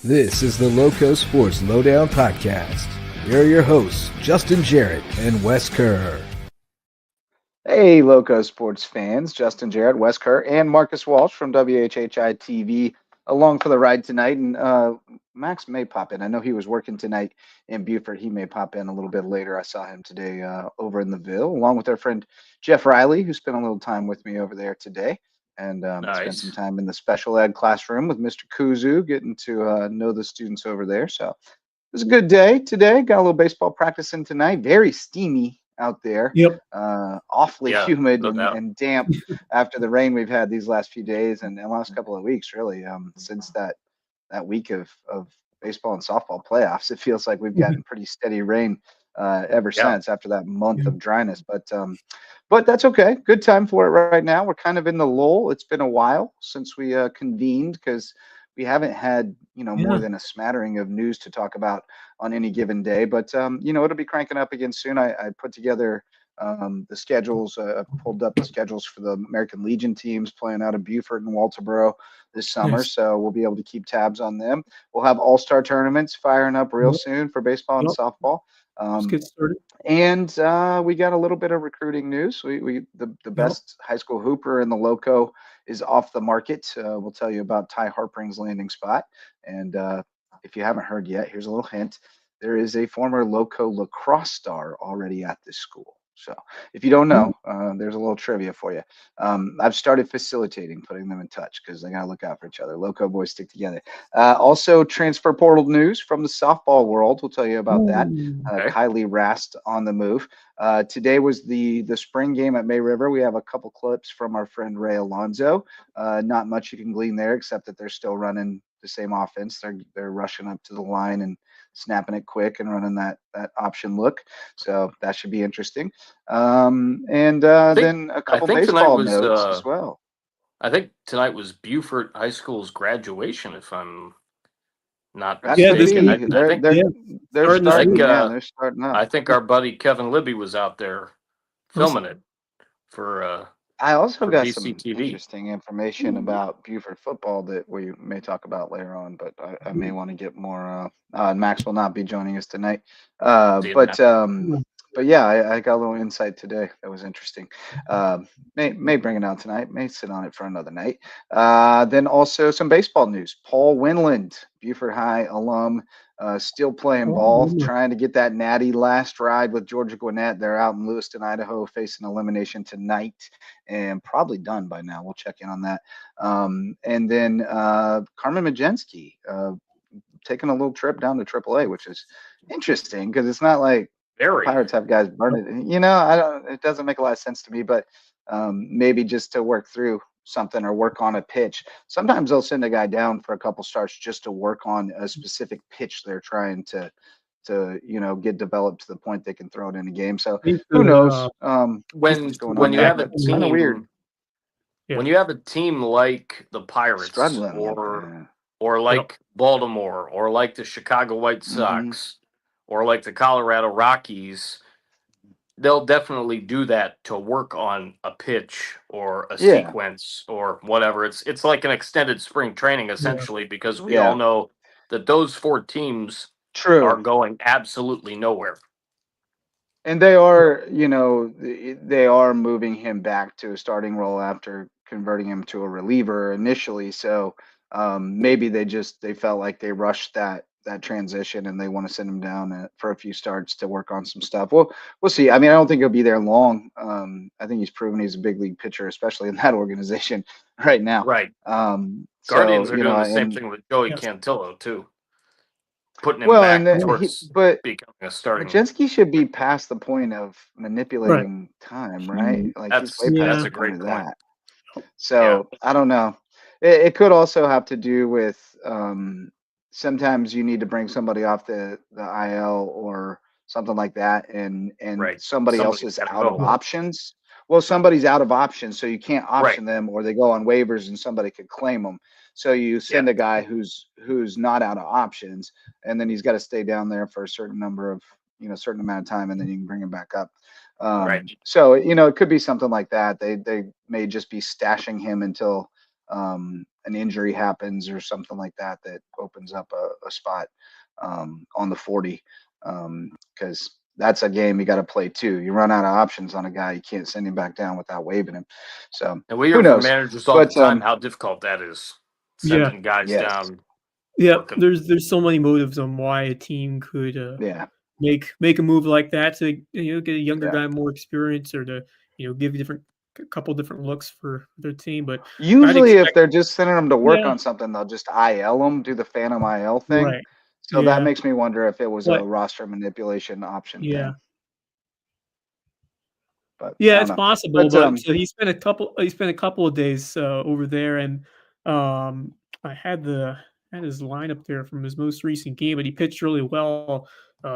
This is the LowcoSports Lowdown podcast. Here are your hosts, Justin Jarrett and Wes Kerr. Hey, LowcoSports fans, Justin Jarrett, Wes Kerr, and Marcus Walsh from WHHI TV along for the ride tonight. And Max may pop in. I know he was working tonight in Beaufort. He may pop in a little bit later. I saw him today over in the Ville, along with our friend Jeff Riley, who spent a little time with me over there today. And spent some time in the special ed classroom with Mr. Kuzu, getting to know the students over there. So it was a good day today. Got a little baseball practice in tonight. Very steamy out there. Yep. Awfully humid and damp after the rain we've had these last few days and the last couple of weeks, really. Since that week of baseball and softball playoffs, it feels like we've gotten pretty steady rain ever since after that month of dryness. But that's okay. Good time for it right now. We're kind of in the lull. It's been a while since we convened because we haven't had, more than a smattering of news to talk about on any given day. But, it'll be cranking up again soon. I put together the schedules, pulled up the schedules for the American Legion teams playing out of Beaufort and Walterboro this summer. Yes. So we'll be able to keep tabs on them. We'll have all-star tournaments firing up real soon for baseball and softball. Let's get started. And we got a little bit of recruiting news. The best high school hooper in the Loco is off the market. We'll tell you about Ty Harpering's landing spot. And if you haven't heard yet, here's a little hint. There is a former Loco lacrosse star already at this school. So if you don't know, there's a little trivia for you. I've started facilitating, putting them in touch because they got to look out for each other. Loco boys stick together. Also, transfer portal news from the softball world. We'll tell you about that. Kylie Rast on the move. Today was the spring game at May River. We have a couple clips from our friend Ray Alonzo. Not much you can glean there except that they're still running the same offense. They're rushing up to the line and snapping it quick and running that option look. So that should be interesting. Then a couple baseball notes as well. I think tonight was Beaufort High School's graduation, if I'm not mistaken. They're starting up. I think our buddy Kevin Libby was out there filming it for I also got some BCTV. interesting information about Beaufort football that we may talk about later on, but I may want to get more. Max will not be joining us tonight, but yeah, I got a little insight today that was interesting. May bring it out tonight. May sit on it for another night. Then also some baseball news. Paul Winland, Beaufort High alum. Still playing ball, trying to get that natty last ride with Georgia Gwinnett. They're out in Lewiston, Idaho, facing elimination tonight and probably done by now. We'll check in on that. And then Carmen Majensky taking a little trip down to AAA, which is interesting because it's not like Pirates have guys burning. It doesn't make a lot of sense to me, but maybe just to work through something or work on a pitch. Sometimes they'll send a guy down for a couple starts just to work on a specific pitch they're trying to get developed to the point they can throw it in a game. So who knows? When you have a team, kind of weird. When you have a team like the Pirates or like Baltimore or like the Chicago White Sox or like the Colorado Rockies, they'll definitely do that to work on a pitch or a sequence or whatever. It's like an extended spring training essentially because we all know that those four teams are going absolutely nowhere. And they are, they are moving him back to a starting role after converting him to a reliever initially. So maybe they felt like they rushed that transition and they want to send him down for a few starts to work on some stuff. We'll see. I mean, I don't think he'll be there long. I think he's proven he's a big league pitcher, especially in that organization right now. Right. Guardians are doing the same thing with Joey Cantillo too. Putting him back towards becoming a starting. Majensky should be past the point of manipulating time, right? Like that's a great point. So I don't know. It could also have to do with sometimes you need to bring somebody off the IL or something like that, and somebody else is out of options. Well, somebody's out of options, so you can't option them, or they go on waivers and somebody could claim them. So you send a guy who's not out of options, and then he's got to stay down there for a certain number of certain amount of time, and then you can bring him back up. So it could be something like that. They may just be stashing him until an injury happens or something like that opens up a spot on the 40, because that's a game you got to play too. You run out of options on a guy, you can't send him back down without waiving him. So and we hear from managers all the time how difficult that is, sending guys down. Yeah, there's so many motives on why a team could make a move like that to get a younger guy more experience, or to give a couple different looks for their team. But usually if they're just sending them to work on something, they'll just IL them, do the phantom IL thing. Right. So that makes me wonder if it was a roster manipulation option thing. But it's possible. But so he spent a couple of days over there, and I had his lineup there from his most recent game, but he pitched really well.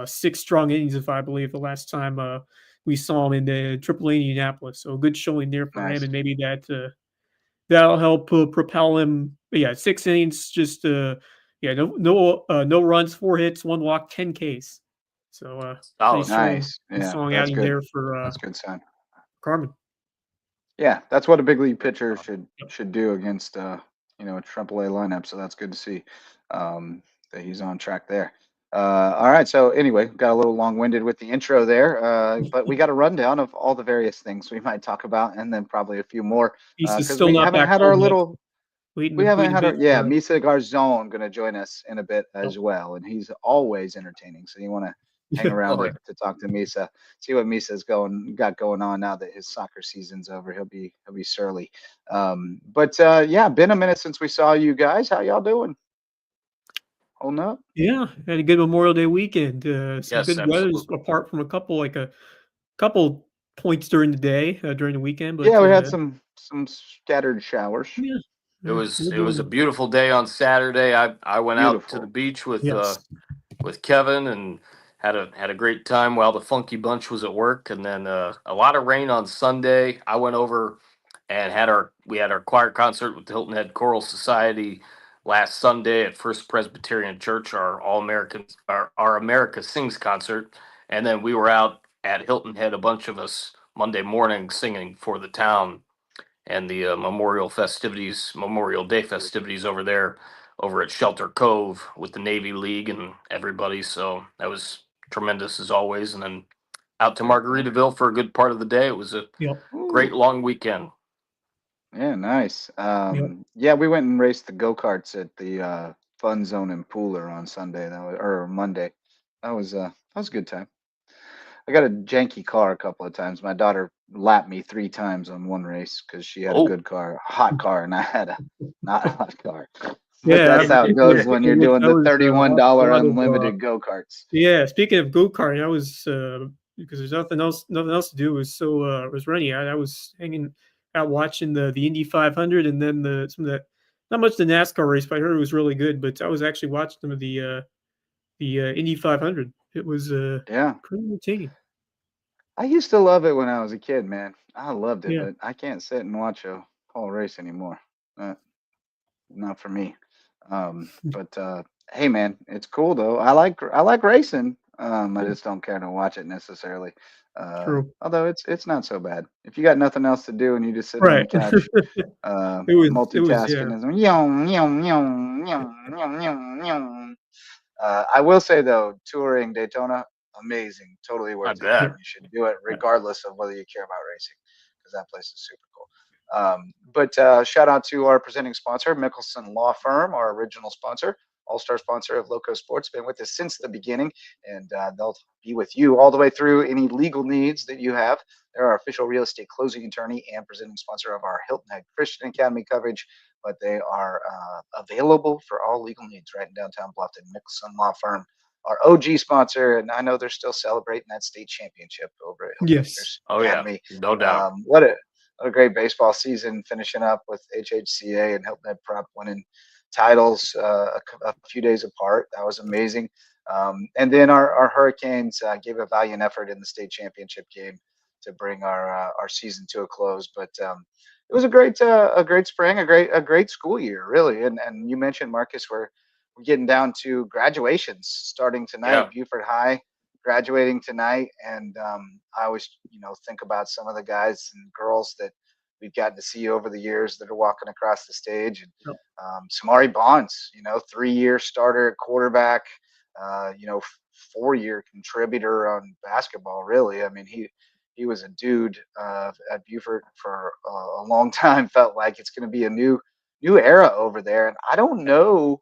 6 strong innings, if I believe, the last time we saw him in the AAA Indianapolis. So a good showing there for him, and maybe that'll help propel him. But yeah, 6 innings, just no runs, 4 hits, 1 walk, 10 Ks. So nice, strong outing there for that's a good sign. Carmen. Yeah, that's what a big league pitcher should do against a AAA lineup. So that's good to see that he's on track there. All right. So anyway, got a little long-winded with the intro there, but we got a rundown of all the various things we might talk about, and then probably a few more because we haven't had our little. We haven't had our Misa Garzon going to join us in a bit as well, and he's always entertaining. So you want to hang around to talk to Misa, see what Misa's got going on now that his soccer season's over. He'll be surly. But been a minute since we saw you guys. How y'all doing? Holding up? Yeah, had a good Memorial Day weekend. Some good weather apart from a couple points during the day during the weekend. But we had some scattered showers. Yeah. It was a beautiful day on Saturday. I went out to the beach with Kevin and had a great time while the Funky Bunch was at work, and then a lot of rain on Sunday. I went over and we had our choir concert with the Hilton Head Choral Society last Sunday at First Presbyterian Church, our America Sings concert, and then we were out at Hilton Head, a bunch of us, Monday morning singing for the town and the Memorial Day festivities over there, over at Shelter Cove with the Navy League and everybody. So that was tremendous as always. And then out to Margaritaville for a good part of the day. It was a great long weekend. Yeah, nice. We went and raced the go-karts at the Fun Zone in Pooler on Sunday. Or Monday. That was a good time. I got a janky car a couple of times. My daughter lapped me 3 times on one race because she had a good car, a hot car, and I had a not hot car. But that's how it goes when you're doing the $31 unlimited go-karts. Yeah, speaking of go-kart, I was because there's nothing else to do. It was rainy. I was hanging out watching the Indy 500, and then some of that, not much the NASCAR race, but I heard it was really good. But I was actually watching some of the Indy 500. It was pretty entertaining. I used to love it when I was a kid, man. I loved it, but I can't sit and watch a whole race anymore. Not for me. But hey, man, it's cool though. I like racing. I just don't care to watch it necessarily. True. Although it's not so bad if you got nothing else to do and you just sit on the couch, multitasking. I will say though, touring Daytona, amazing, totally worth it. You should do it regardless of whether you care about racing, because that place is super cool. But shout out to our presenting sponsor, Mickelson Law Firm, our original sponsor, all-star sponsor of LowcoSports, been with us since the beginning, and they'll be with you all the way through any legal needs that you have. They're our official real estate closing attorney and presenting sponsor of our Hilton Head Christian Academy coverage, but they are available for all legal needs right in downtown Bluffton. Mickelson Law Firm, our OG sponsor, and I know they're still celebrating that state championship over at Hilton Academy. No doubt. What a great baseball season, finishing up with HHCA and Hilton Head Prep winning titles a few days apart. That was amazing. And then our Hurricanes gave a valiant effort in the state championship game to bring our season to a close. But it was a great spring, a great school year, really. And you mentioned, Marcus, we're getting down to graduations starting tonight. Buford High graduating tonight, and I always think about some of the guys and girls that we've gotten to see over the years that are walking across the stage. And Samari Bonds, 3-year starter at quarterback, 4-year contributor on basketball. Really, I mean, he was a dude at Buford for a long time. Felt like it's going to be a new era over there, and I don't know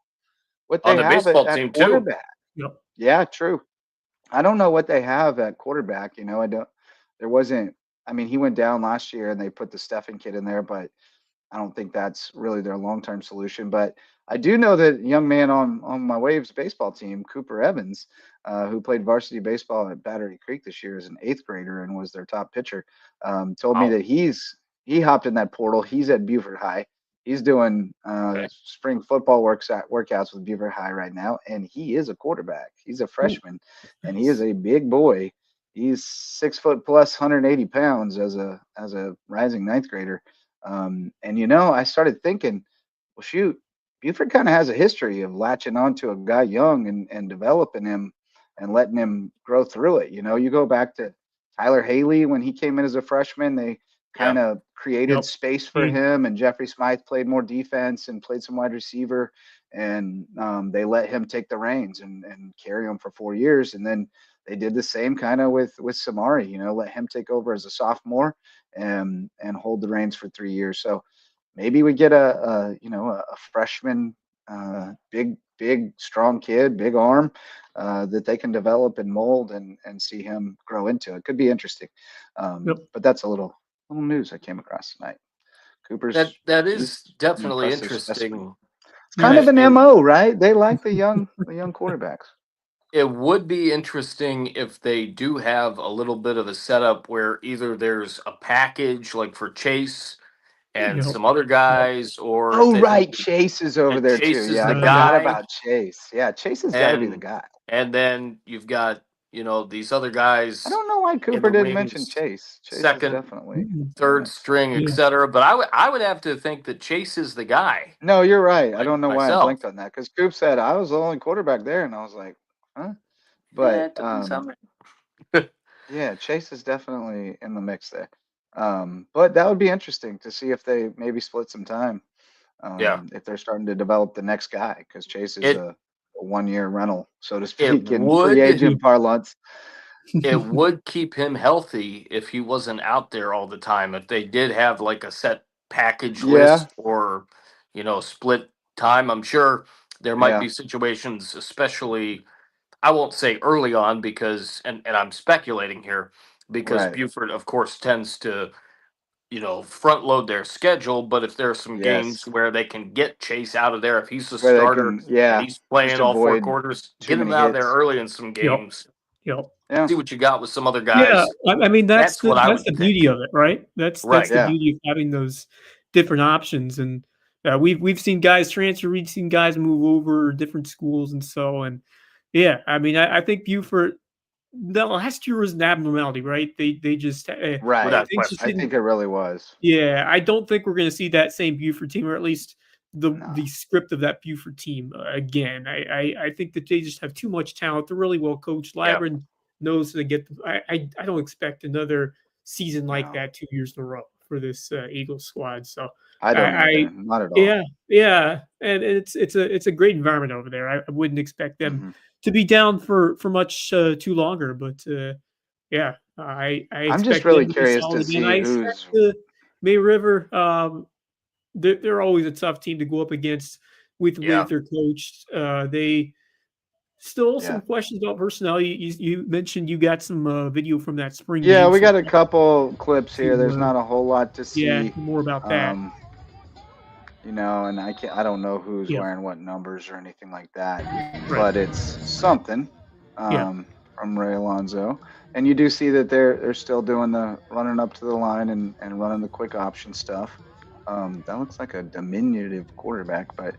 what they on the have baseball at team quarterback. Yep. Yeah, true. I don't know what they have at quarterback. I don't. There wasn't. I mean, he went down last year, and they put the Stephen kid in there, but I don't think that's really their long-term solution. But I do know that a young man on my Waves baseball team, Cooper Evans, who played varsity baseball at Battery Creek this year as an 8th grader and was their top pitcher, told me that he hopped in that portal. He's at Buford High. He's doing spring football workouts with Beaver High right now, and he is a quarterback. He's a freshman, and he is a big boy. He's 6 foot plus, 180 pounds as a rising 9th grader. And I started thinking, well, shoot, Buford kind of has a history of latching onto a guy young and developing him and letting him grow through it. You go back to Tyler Haley when he came in as a freshman. They kind of created space for him, and Jeffrey Smythe played more defense and played some wide receiver, and they let him take the reins and carry him for 4 years. And then they did the same kind of with Samari, let him take over as a sophomore and hold the reins for 3 years. So maybe we get a freshman, big, strong kid, big arm that they can develop and mold and see him grow into. It could be interesting. But that's a little news I came across tonight. Cooper's that is definitely interesting. Specimen. It's kind of an MO, right? They like the young quarterbacks. It would be interesting if they do have a little bit of a setup where either there's a package like for Chase and some other guys, or Chase is over there Chase too. Is I the forgot guy. about Chase. Yeah, Chase has got to be the guy. And then you've got these other guys. I don't know why Cooper didn't mention Chase. Chase second, is definitely third string, etc. But I would have to think that Chase is the guy. No, you're right. I don't know why I blinked on that, because Coop said I was the only quarterback there, and I was like, huh? But yeah, Chase is definitely in the mix there. But that would be interesting to see if they maybe split some time. If they're starting to develop the next guy, because Chase is a 1-year rental, so to speak, in free agent parlance. It would keep him healthy if he wasn't out there all the time. If they did have like a set package list or, split time, I'm sure there might be situations, especially, I won't say early on because, and I'm speculating here, because Buford, of course, tends to, front load their schedule. But if there are some games where they can get Chase out of there, if he's the starter and he's playing all 4 quarters, get him out of there early in some games. See what you got with some other guys. Yeah, I mean that's the beauty of it, right? That's the beauty of having those different options. And we've seen guys transfer, we've seen guys move over different schools, and I mean I think Buford. The last year was an abnormality, right? They just I think it really was. Yeah, I don't think we're going to see that same Buford team, or at least the script of that Buford team again. I think that they just have too much talent. They're really well coached. Lyron knows to get. I don't expect another season like that 2 years in a row for this Eagles squad. So I don't not at all. Yeah, and it's a great environment over there. I wouldn't expect them to be down for much too longer, but I'm just really curious to see who's May River. They're always a tough team to go up against with the way they're coached. They still some questions about personnel. You mentioned you got some video from that spring game. Yeah, we got a couple clips here. There's not a whole lot to see. Yeah, more about that. And I don't know who's wearing what numbers or anything like that, but it's something from Ray Alonzo. And you do see that they're still doing the running up to the line and running the quick option stuff. That looks like a diminutive quarterback, but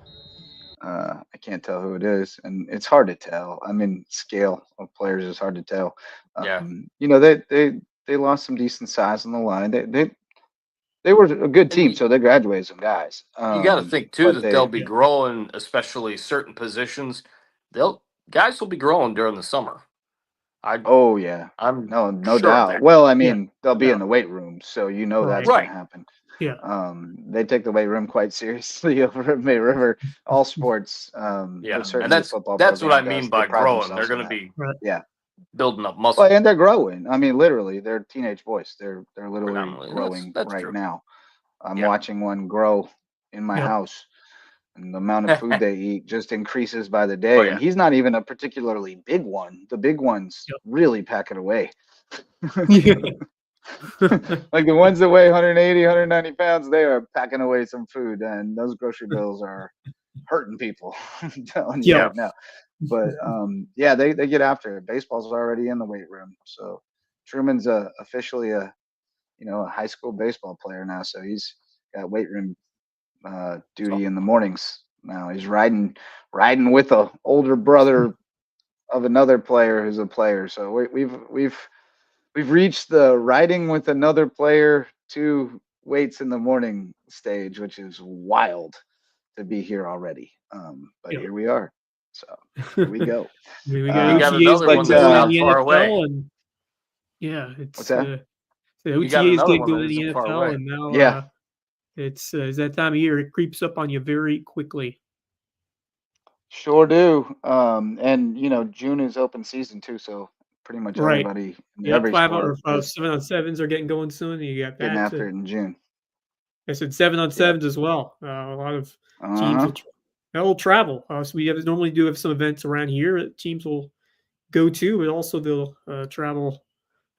I can't tell who it is, and it's hard to tell. I mean, scale of players is hard to tell. They lost some decent size on the line. They were a good team, so they graduated some guys. You got to think too that they'll be growing, especially certain positions. Guys will be growing during the summer. Oh yeah, I'm no sure doubt. Well, I Yeah. mean, they'll be Yeah. in the weight room, so you know that's Right. going to happen. Yeah. They take the weight room quite seriously over at May River. All sports, Yeah, but certainly and the football that's what I program mean does. They by pride growing. They're themselves on going to that. be Right. Yeah. building up Well, muscle. and they're growing. I mean, literally, they're teenage boys. They're literally Predominantly. growing That's right true. now. I'm Yeah. watching one grow in my Yep. house, and the amount of food they eat just increases by the day. Oh, yeah. And he's not even a particularly big one. The big ones Yep. really pack it away. Yeah. Like the ones that weigh 180, 190 pounds, they are packing away some food, and those grocery bills are hurting people. I'm telling you Yeah. right now. But yeah, they get after it. Baseball's already in the weight room, so Truman's officially a high school baseball player now. So he's got weight room duty in the mornings now. He's riding with a older brother of another player who's a player. So we've reached the riding with another player to weights in the morning stage, which is wild to be here already. But Yeah. here we are. So here we go. I mean, we You got got OTAs another one getting that's going in not the far away. NFL, and yeah, it's What's that? the You got OTAs another get one that going in the isn't far NFL, away. and now Yeah. it's that time of year. It creeps up on you very quickly. Sure do. And June is open season too, so pretty much Right. everybody in Yep. every 5 sport is 7-on-7s are getting going soon. You got getting that. after it in June. I said 7-on-7s as well. A lot of teams Uh-huh. will travel. So we normally do have some events around here that teams will go to, but also they'll travel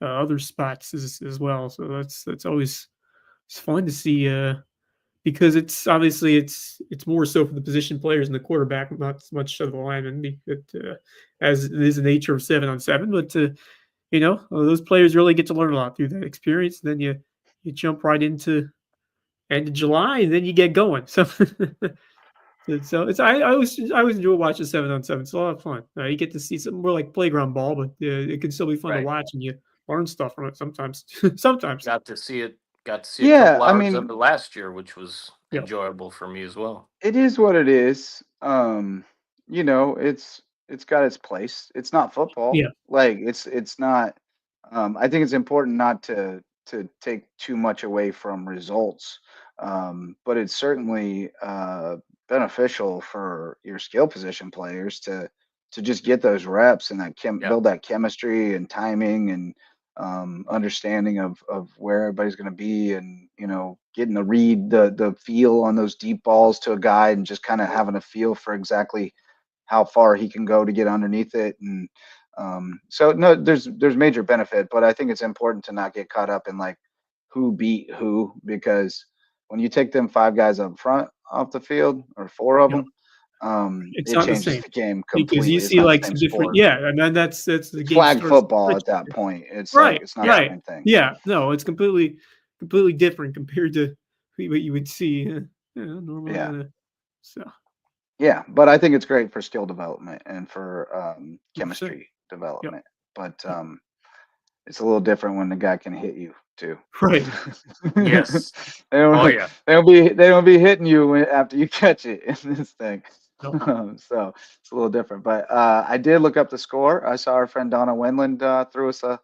other spots as well. So that's always it's fun to see because it's obviously it's more so for the position players and the quarterback, not so much of the linemen, as it is the nature of 7-on-7. But those players really get to learn a lot through that experience. Then you jump right into end of July, and then you get going. So, I always enjoy watching 7-on-7. It's a lot of fun. You get to see something more like playground ball, but it can still be fun to Right. watch, and you learn stuff from it sometimes. Sometimes. Got to see a Yeah, couple I hours mean, of it last year, which was Yep. enjoyable for me as well. it is what it is. It's got its place. It's not football. Yeah. Like it's not. I think it's important not to take too much away from results. But it's certainly beneficial for your skill position players to just get those reps and that build that chemistry and timing and understanding of where everybody's going to be, and getting to read the feel on those deep balls to a guy, and just kind of having a feel for exactly how far he can go to get underneath it. And so no, there's major benefit, but I think it's important to not get caught up in like who beat who, because when you take them 5 guys up front off the field, or 4 of them, It's it not the changes same the game because you completely. It's see not the like same some different. sport. Yeah, and then that's the It's game flag starts football much at that different. point. It's Right. like it's not the Right. same thing. Yeah. No, it's completely different compared to what you would see normally. Yeah. So Yeah, but I think it's great for skill development and for 100%. chemistry development. But Yep. it's a little different when the guy can hit you too. Right. Yes. They don't, Oh yeah. they don't be hitting you after you catch it in this thing. Nope. So it's a little different. But I did look up the score. I saw our friend Donna Wendland threw us a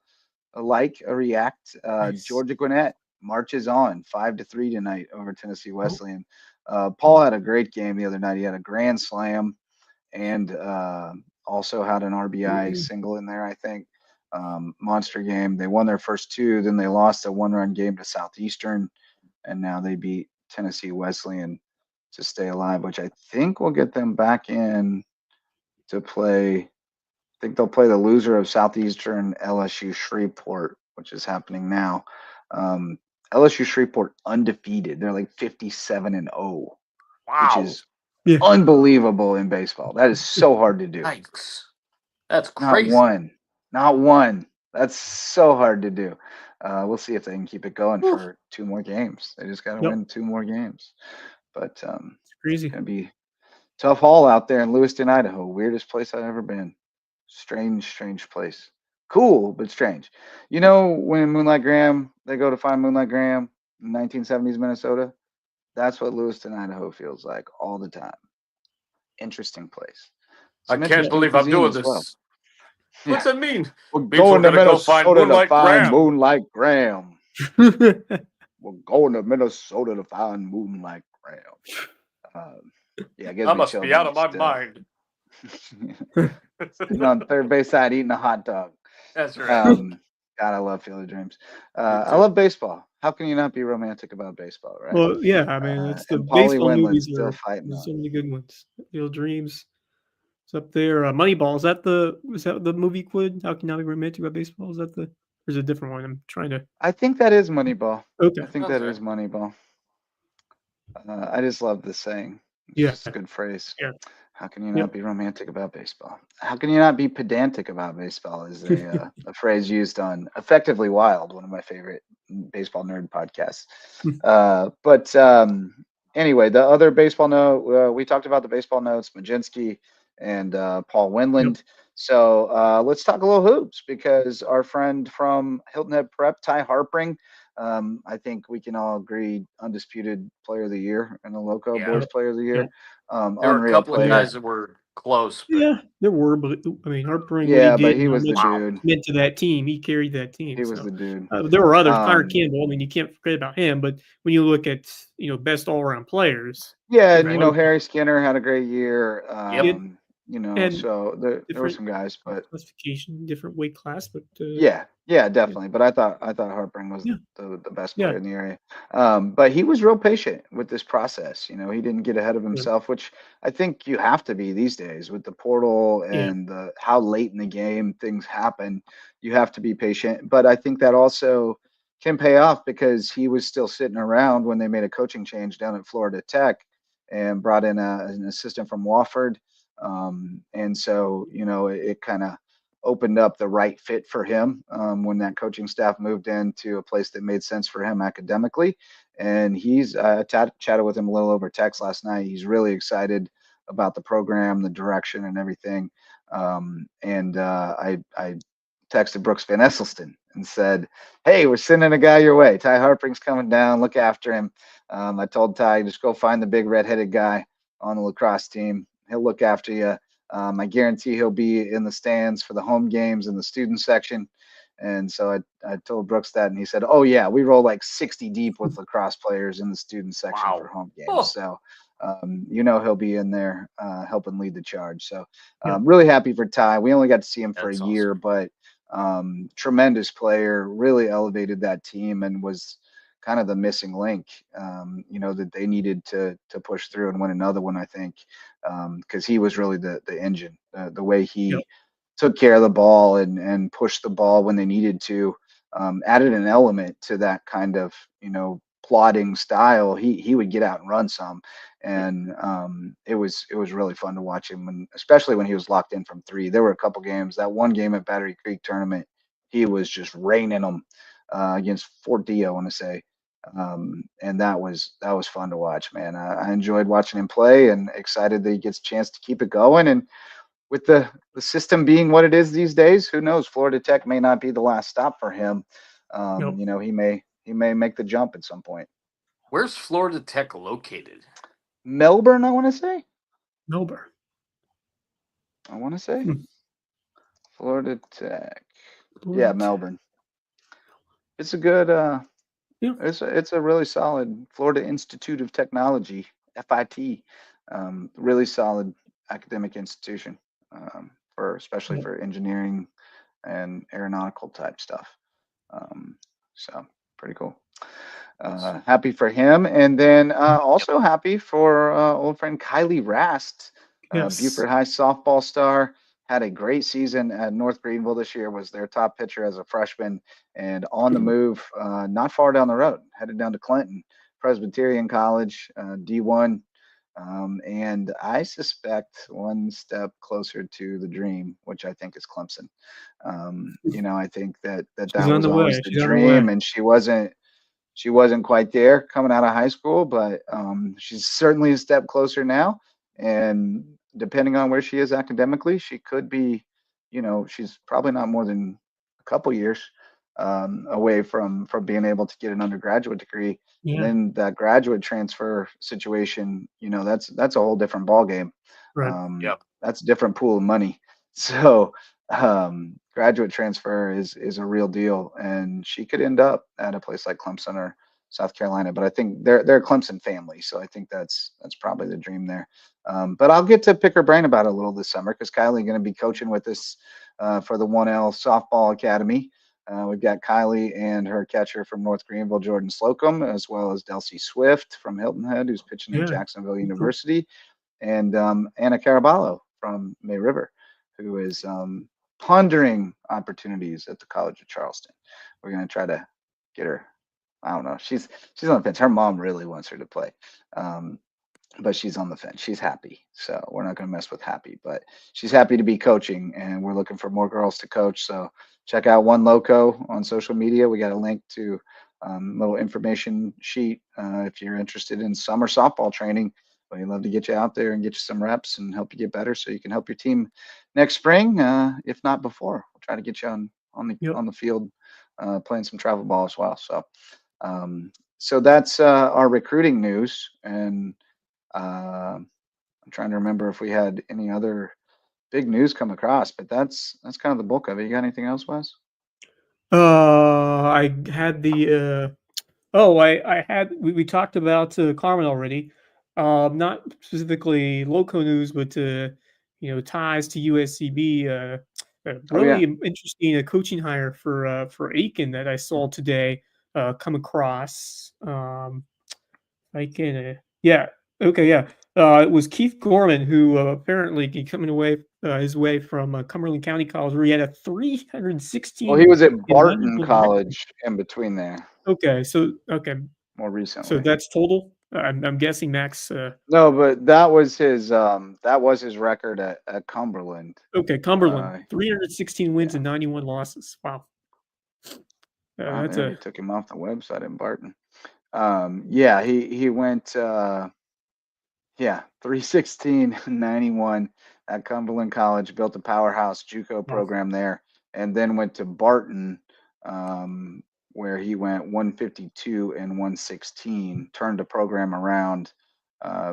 react. Nice. Georgia Gwinnett marches on 5-3 tonight over Tennessee Wesleyan. Paul had a great game the other night. He had a grand slam and also had an RBI single in there, I think. Monster game. They won their first 2, then they lost a 1-run game to Southeastern, and now they beat Tennessee Wesleyan to stay alive, which I think will get them back in to play. I think they'll play the loser of Southeastern LSU Shreveport, which is happening now. LSU Shreveport undefeated. They're like 57-0, Wow. which is unbelievable in baseball. That is so hard to do. Yikes. That's crazy. Not one. That's so hard to do. We'll see if they can keep it going for 2 more games. They just got to win 2 more games. But It's crazy. It's gonna be tough haul out there in Lewiston, Idaho. Weirdest place I've ever been. Strange place. Cool, but strange. When Moonlight Graham, they go to find Moonlight Graham in 1970s Minnesota? That's what Lewiston, Idaho feels like all the time. Interesting place. I can't believe I'm doing this. What's that mean? We're going to Minnesota to find Moonlight Graham. We're going to Minnesota to find Moonlight Graham. I must be out of my mind. Sitting on third base side eating a hot dog. That's right. God, I love Field of Dreams. I love baseball. How can you not be romantic about baseball, right? Well, yeah, I mean, it's the baseball movies are there's so many good ones. Field of Dreams, it's up there. Moneyball, is that the movie Quid? How can you not be romantic about baseball? Is that or is it a different one? I'm trying to. I think that is Moneyball. Okay. I think that is Moneyball. I just love this saying. It's a good phrase. Yeah. How can you not be romantic about baseball? How can you not be pedantic about baseball is a phrase used on Effectively Wild, one of my favorite baseball nerd podcasts. But anyway, the other baseball note, we talked about the baseball notes, Majinski and Paul Winland. Yep. So let's talk a little hoops, because our friend from Hilton Head Prep, Ty Harpring, I think we can all agree, undisputed player of the year in the Lowco, boys player of the year. There were a couple of guys that were close. But... Yeah, there were, but I mean, Harpring. Yeah, but he was the dude. Meant to that team, he carried that team. He was the dude. There were others. Connor Campbell. I mean, you can't forget about him. But when you look at best all-around players. Yeah, and Harry Skinner had a great year. So there were some guys, but classification, different weight class, but yeah, definitely. But I thought Harpring was the best player in the area. But he was real patient with this process. He didn't get ahead of himself, which I think you have to be these days with the portal and how late in the game things happen. You have to be patient. But I think that also can pay off, because he was still sitting around when they made a coaching change down at Florida Tech and brought in an assistant from Wofford. And so, it kind of opened up the right fit for him when that coaching staff moved into a place that made sense for him academically. And he's chatted with him a little over text last night. He's really excited about the program, the direction, and everything. I texted Brooks Van Esselston and said, "Hey, we're sending a guy your way. Ty Harpring's coming down. Look after him." I told Ty, just go find the big redheaded guy on the lacrosse team. He'll look after you. I guarantee he'll be in the stands for the home games in the student section. And so I told Brooks that, and he said, "Oh yeah, we roll like 60 deep with lacrosse players in the student section for home games." Oh. So, he'll be in there helping lead the charge. So really happy for Ty. We only got to see him for a year, but tremendous player, really elevated that team and was kind of the missing link, that they needed to push through and win another one, I think, because he was really the engine, the way he took care of the ball and pushed the ball when they needed to, added an element to that kind of, plodding style. He would get out and run some. And it was really fun to watch him, especially when he was locked in from three. There were a couple games, that one game at Battery Creek tournament, he was just raining them against Fort D, I want to say. And that was fun to watch, man. I enjoyed watching him play, and excited that he gets a chance to keep it going. And with the system being what it is these days, who knows? Florida Tech may not be the last stop for him. He may make the jump at some point. Where's Florida Tech located? Melbourne, I want to say. Melbourne. I want to say. Florida Tech. Melbourne. It's a good it's a really solid Florida Institute of Technology, FIT. Really solid academic institution, especially for engineering and aeronautical type stuff. So pretty cool. Happy for him. And then also happy for old friend Kylie Rast, Beaufort High softball star. Had a great season at North Greenville this year, was their top pitcher as a freshman, and on the move, not far down the road, headed down to Clinton Presbyterian College, D1. And I suspect one step closer to the dream, which I think is Clemson. I think that was always the dream, and she wasn't quite there coming out of high school, but she's certainly a step closer now. And depending on where she is academically, she could be, she's probably not more than a couple years away from being able to get an undergraduate degree. And then that graduate transfer situation, that's a whole different ballgame. Right. That's a different pool of money. So graduate transfer is a real deal, and she could end up at a place like Clemson or South Carolina. But I think they're a Clemson family, so I think that's probably the dream there. But I'll get to pick her brain about it a little this summer because Kylie going to be coaching with us for the 1L softball academy. We've got Kylie and her catcher from North Greenville, Jordan Slocum, as well as Delcy Swift from Hilton Head, who's pitching at Jacksonville University, and Anna Caraballo from May River, who is pondering opportunities at the College of Charleston. We're going to try to get her. I don't know. She's on the fence. Her mom really wants her to play. But she's on the fence. She's happy. So we're not going to mess with happy, but she's happy to be coaching, and we're looking for more girls to coach. So check out One Loco on social media. We got a link to a little information sheet if you're interested in summer softball training. We'd love to get you out there and get you some reps and help you get better so you can help your team next spring, if not before. We'll try to get you on the field playing some travel ball as well. So that's our recruiting news, and I'm trying to remember if we had any other big news come across, but that's kind of the bulk of it. You got anything else, Wes? I had the I had we talked about Carmen already. Not specifically Lowco news, but ties to USCB. Really interesting coaching hire for Aiken that I saw today come across. It was Keith Gorman, who apparently coming away his way from Cumberland County College, where he had a 316. Well, he was at Barton College in between there. Okay. More recently. So that's total. I'm guessing Max. No, but that was his record at Cumberland. Okay, Cumberland, 316 wins and 91 losses. Wow. They took him off the website in Barton. He went 316 91 at Cumberland College, built a powerhouse JUCO program there, and then went to Barton, where he went 152 and 116, turned the program around.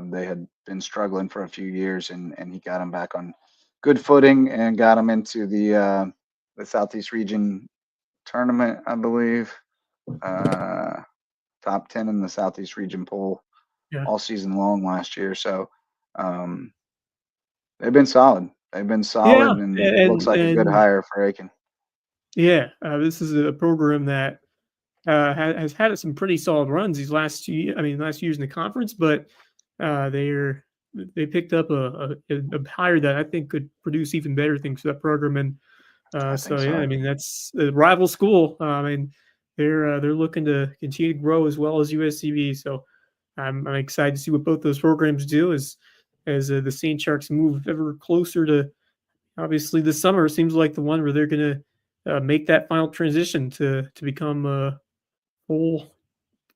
They had been struggling for a few years, and he got them back on good footing and got them into the Southeast Region tournament, I believe. Top 10 in the Southeast Region poll all season long last year. So they've been solid. And it looks like a good hire for Aiken. Yeah, this is a program that has had some pretty solid runs these last years in the conference, but they picked up a hire that I think could produce even better things for that program. And that's a rival school. They're looking to continue to grow as well as USCB. So I'm excited to see what both those programs do as the St. Sharks move ever closer to. Obviously, this summer seems like the one where they're going to make that final transition to become full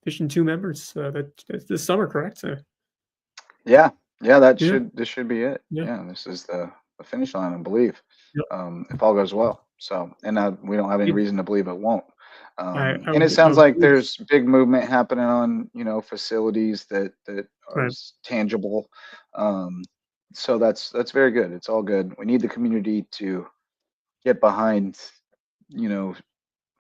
Division II members. That's this summer, correct? This should be it. Yeah, this is the finish line, I believe. If all goes well. So, and we don't have any reason to believe it won't. And it sounds like there's big movement happening on facilities that are tangible. So that's very good. It's all good. We need the community to get behind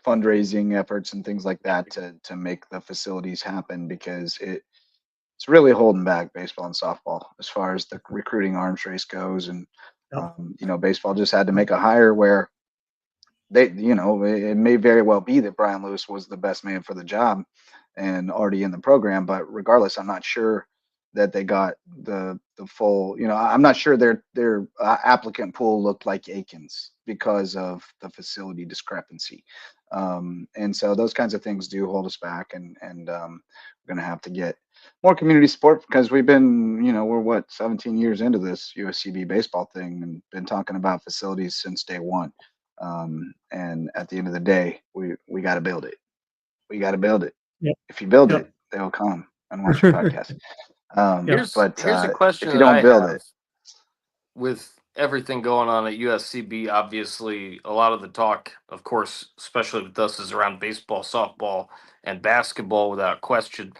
fundraising efforts and things like that to make the facilities happen, because it's really holding back baseball and softball as far as the recruiting arms race goes. And baseball just had to make a hire where it may very well be that Brian Lewis was the best man for the job and already in the program, but regardless, I'm not sure that they got the full, I'm not sure their applicant pool looked like Aiken's because of the facility discrepancy. And so those kinds of things do hold us back, and we're going to have to get more community support, because we've been, we're 17 years into this USCB baseball thing and been talking about facilities since day one. And at the end of the day, we got to build it. We got to build it. Yep. If you build it, they'll come and watch your podcast. Here's a question if you don't build it. With everything going on at USCB, obviously a lot of the talk, of course, especially with us, is around baseball, softball, and basketball without question.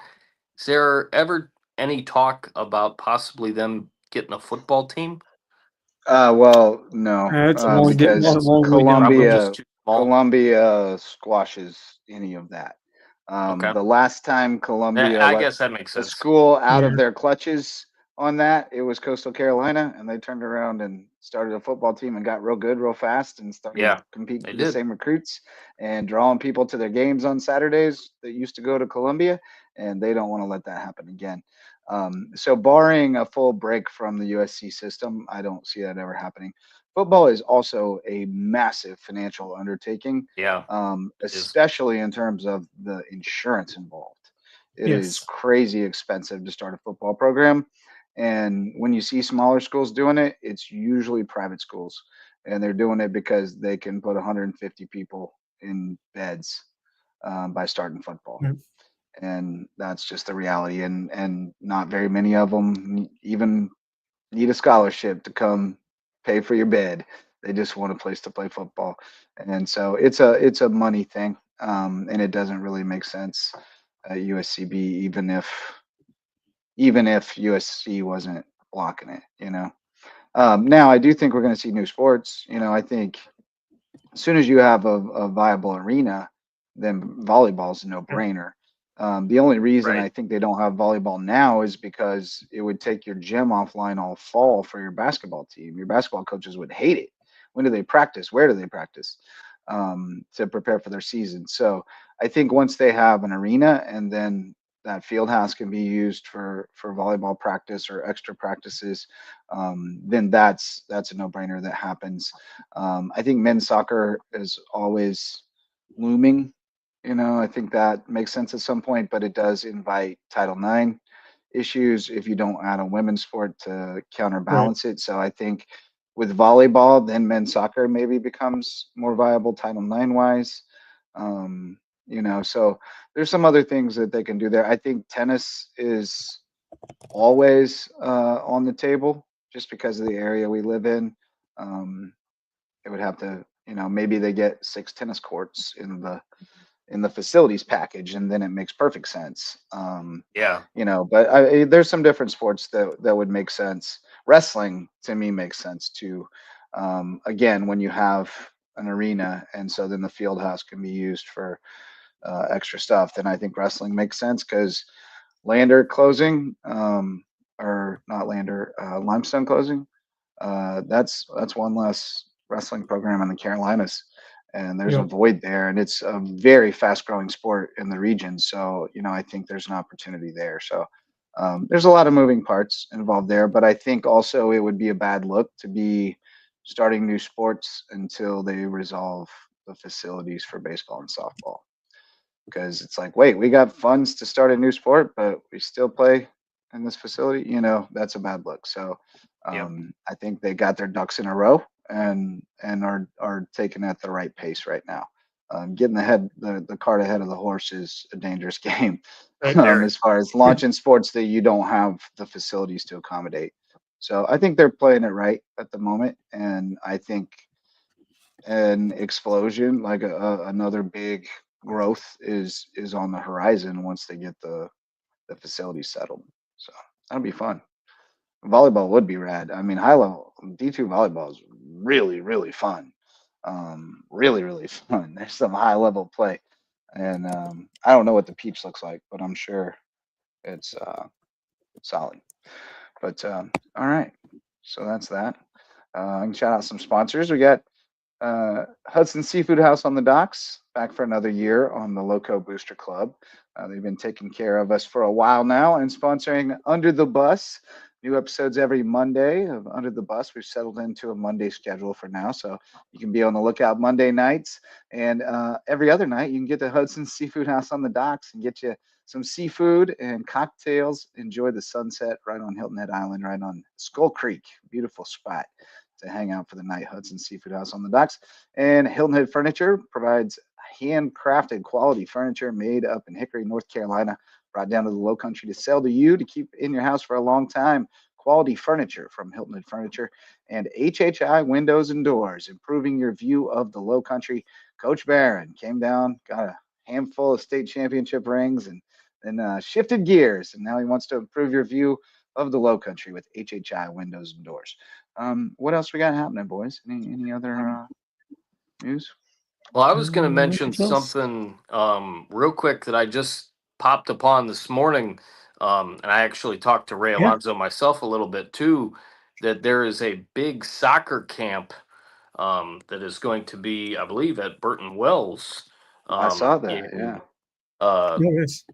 Is there ever any talk about possibly them getting a football team? Well, no, because Columbia squashes any of that. The last time Columbia I guess that makes sense. a school out of their clutches on that, it was Coastal Carolina, and they turned around and started a football team and got real good real fast and started competing with the same recruits and drawing people to their games on Saturdays that used to go to Columbia, and they don't want to let that happen again. So barring a full break from the USC system, I don't see that ever happening. Football is also a massive financial undertaking, especially in terms of the insurance involved. It is crazy expensive to start a football program. And when you see smaller schools doing it, it's usually private schools. And they're doing it because they can put 150 people in beds by starting football. And that's just the reality. And not very many of them even need a scholarship to come pay for your bed. They just want a place to play football. And so it's a money thing. And it doesn't really make sense at USCB, even if USC wasn't blocking it, Now I do think we're going to see new sports. I think as soon as you have a viable arena, then volleyball is a no-brainer. The only reason I think they don't have volleyball now is because it would take your gym offline all fall for your basketball team. Your basketball coaches would hate it. When do they practice? Where do they practice to prepare for their season? So I think once they have an arena and then that field house can be used for volleyball practice or extra practices, then that's a no-brainer that happens. I think men's soccer is always looming. I think that makes sense at some point, but it does invite Title IX issues if you don't add a women's sport to counterbalance it. So I think with volleyball, then men's soccer maybe becomes more viable Title IX wise. So there's some other things that they can do there. I think tennis is always on the table just because of the area we live in. It would have to, maybe they get 6 tennis courts in the facilities package, and then it makes perfect sense. But there's some different sports that would make sense. Wrestling to me makes sense too. Again, when you have an arena, and so then the field house can be used for extra stuff, then I think wrestling makes sense because Lander closing, or not Lander, Limestone closing. That's one less wrestling program in the Carolinas, and there's a void there, and it's a very fast growing sport in the region. So, I think there's an opportunity there. So there's a lot of moving parts involved there, but I think also it would be a bad look to be starting new sports until they resolve the facilities for baseball and softball. Because it's like, wait, we got funds to start a new sport, but we still play in this facility. That's a bad look. So I think they got their ducks in a row and are taking at the right pace right now. Getting the cart ahead of the horse is a dangerous game as far as launching sports that you don't have the facilities to accommodate. So I think they're playing it right at the moment, and I think an explosion, like another big growth, is on the horizon once they get the facilities settled. So that'll be fun. Volleyball would be rad. I mean, high level D2 volleyball is really, really fun. Really, really fun. There's some high level play, and I don't know what the peach looks like, but I'm sure it's solid. But all right, so that's that. I can shout out some sponsors. We got Hudson Seafood House on the docks, back for another year on the Lowco Booster Club. They've been taking care of us for a while now and sponsoring Under the Bus. New episodes every Monday of Under the Bus. We've settled into a Monday schedule for now, so you can be on the lookout Monday nights. And every other night, you can get to Hudson Seafood House on the docks and get you some seafood and cocktails. Enjoy the sunset right on Hilton Head Island, right on Skull Creek. Beautiful spot to hang out for the night. Hudson Seafood House on the docks. And Hilton Head Furniture provides handcrafted quality furniture made up in Hickory, North Carolina, brought down to the low country to sell to you to keep in your house for a long time. Quality furniture from Hilton Head Furniture and HHI Windows and Doors, improving your view of the low country. Coach Barron came down, got a handful of state championship rings, and then shifted gears, and now he wants to improve your view of the low country with HHI Windows and Doors. What else we got happening, boys? Any other news? Well, I was going to mention something real quick that I just popped upon this morning, and I actually talked to Ray Alonso myself a little bit too. That there is a big soccer camp that is going to be, I believe, at Burton Wells. I saw that.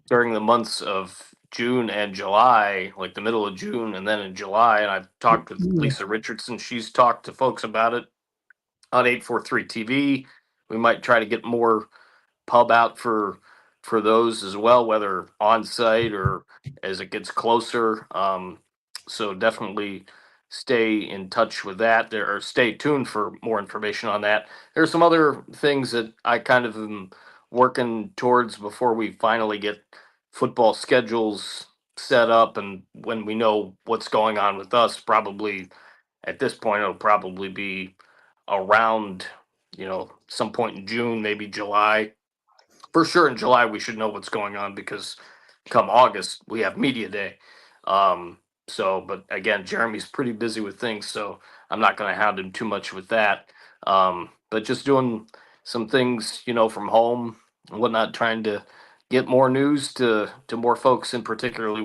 During the months of June and July, like the middle of June and then in July. And I've talked with Lisa Richardson. She's talked to folks about it on 843 TV. We might try to get more pub out for those as well, whether on site or as it gets closer. So definitely stay in touch with that there, or stay tuned for more information on that. There's some other things that I kind of am working towards before we finally get football schedules set up, and when we know what's going on with us, probably at this point it'll probably be around some point in June, maybe July. For sure in July we should know what's going on, because come August we have media day. But again, Jeremy's pretty busy with things, so I'm not going to hound him too much with that. But just doing some things, from home and whatnot, trying to get more news to more folks, and particularly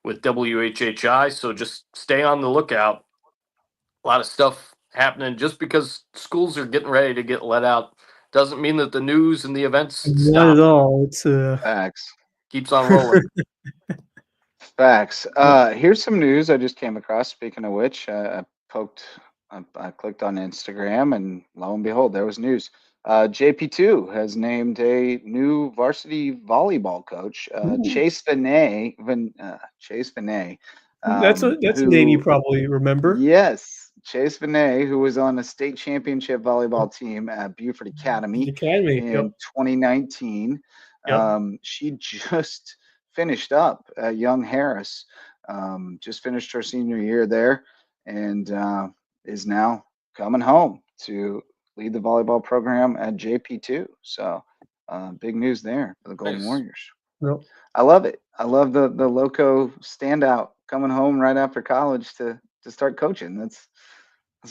with WHHI. So just stay on the lookout. A lot of stuff happening. Just because schools are getting ready to get let out doesn't mean that the news and the events Not stop. at all. It's Facts. Keeps on rolling. Facts. Here's some news I just came across. Speaking of which, I clicked on Instagram, and lo and behold, there was news. JP2 has named a new varsity volleyball coach, Chase Vinay. Chase Vinay. That's a name you probably remember. Yes, Chase Vinay, who was on the state championship volleyball team at Buford Academy in 2019. She just finished up at Young Harris. Just finished her senior year there, and is now coming home to lead the volleyball program at JP2. So big news there for the Golden Warriors. Yep. I love it. I love the Lowco standout coming home right after college to start coaching. That's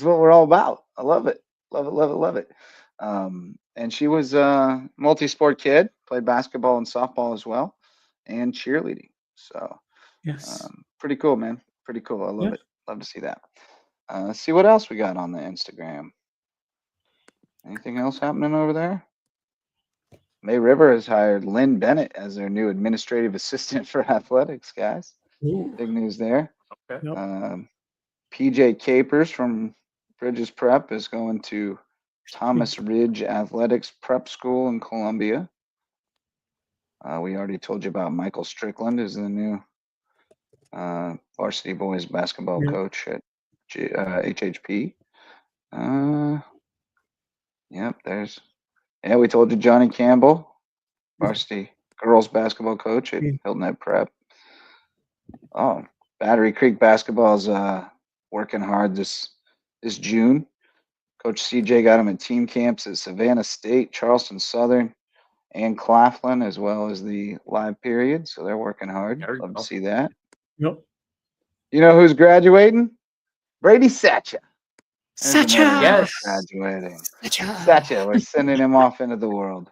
what we're all about. I love it. Love it. And she was a multi-sport kid, played basketball and softball as well, and cheerleading. So pretty cool, man. Pretty cool. I love it. Love to see that. See what else we got on the Instagram. Anything else happening over there? May River has hired Lynn Bennett as their new administrative assistant for athletics, guys. Ooh. Big news there. Okay. PJ Capers from Bridges Prep is going to Thomas Ridge Athletics Prep School in Columbia. We already told you about Michael Strickland, who's the new varsity boys basketball coach at HHP. We told you Johnny Campbell, varsity girls basketball coach at Hilton Head Prep. Oh, Battery Creek basketball is working hard this June. Coach CJ got them at team camps at Savannah State, Charleston Southern, and Claflin, as well as the live period. So they're working hard. Love to see that. Yep. You know who's graduating? Brady Satcha. Yes. Graduating. Satcha. We're sending him off into the world.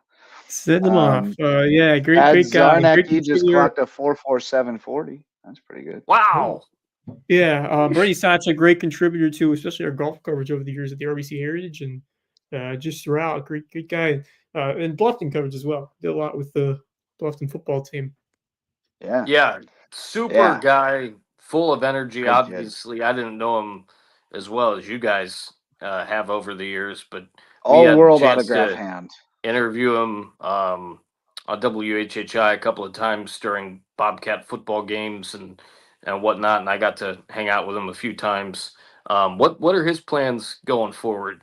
Send him off. Great guy. Zarnecki just clocked a 4.4740. That's pretty good. Wow. Yeah, Brady Satch, a great contributor to, especially our golf coverage over the years at the RBC Heritage, and just throughout, great guy, and Bluffton coverage as well. Did a lot with the Bluffton football team. Yeah, super guy, full of energy. Good obviously, kid. I didn't know him as well as you guys have over the years, but all-world autograph hand. Interview him on WHHI a couple of times during Bobcat football games and whatnot, and I got to hang out with him a few times. What are his plans going forward?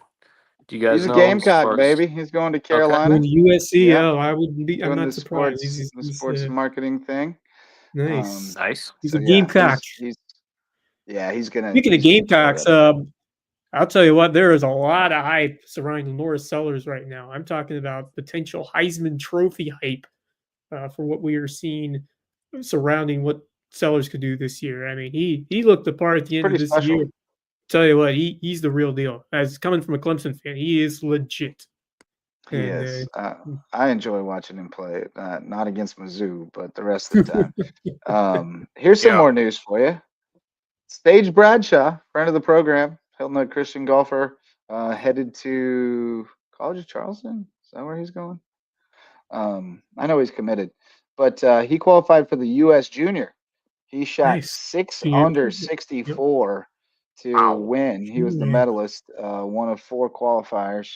Do you guys know? He's a Gamecock, baby. He's going to Carolina. Okay. USC, I wouldn't be. I'm not surprised. He's the sports marketing thing. Nice. Nice. He's a Gamecock. He's gonna. Speaking of Gamecocks, I'll tell you what. There is a lot of hype surrounding Norris Sellers right now. I'm talking about potential Heisman Trophy hype for what we are seeing surrounding what Sellers could do this year. I mean, he looked the part at the end of this year. tell you what, he's the real deal. As coming from a Clemson fan, he is legit. He is. I enjoy watching him play. Not against Mizzou, but the rest of the time. Here's some more news for you. Stage Bradshaw, friend of the program, Hilton Head Christian golfer, headed to College of Charleston. Is that where he's going? I know he's committed, but he qualified for the U.S. Junior. He shot 6 under 64 to win. He was the medalist, one of 4 qualifiers.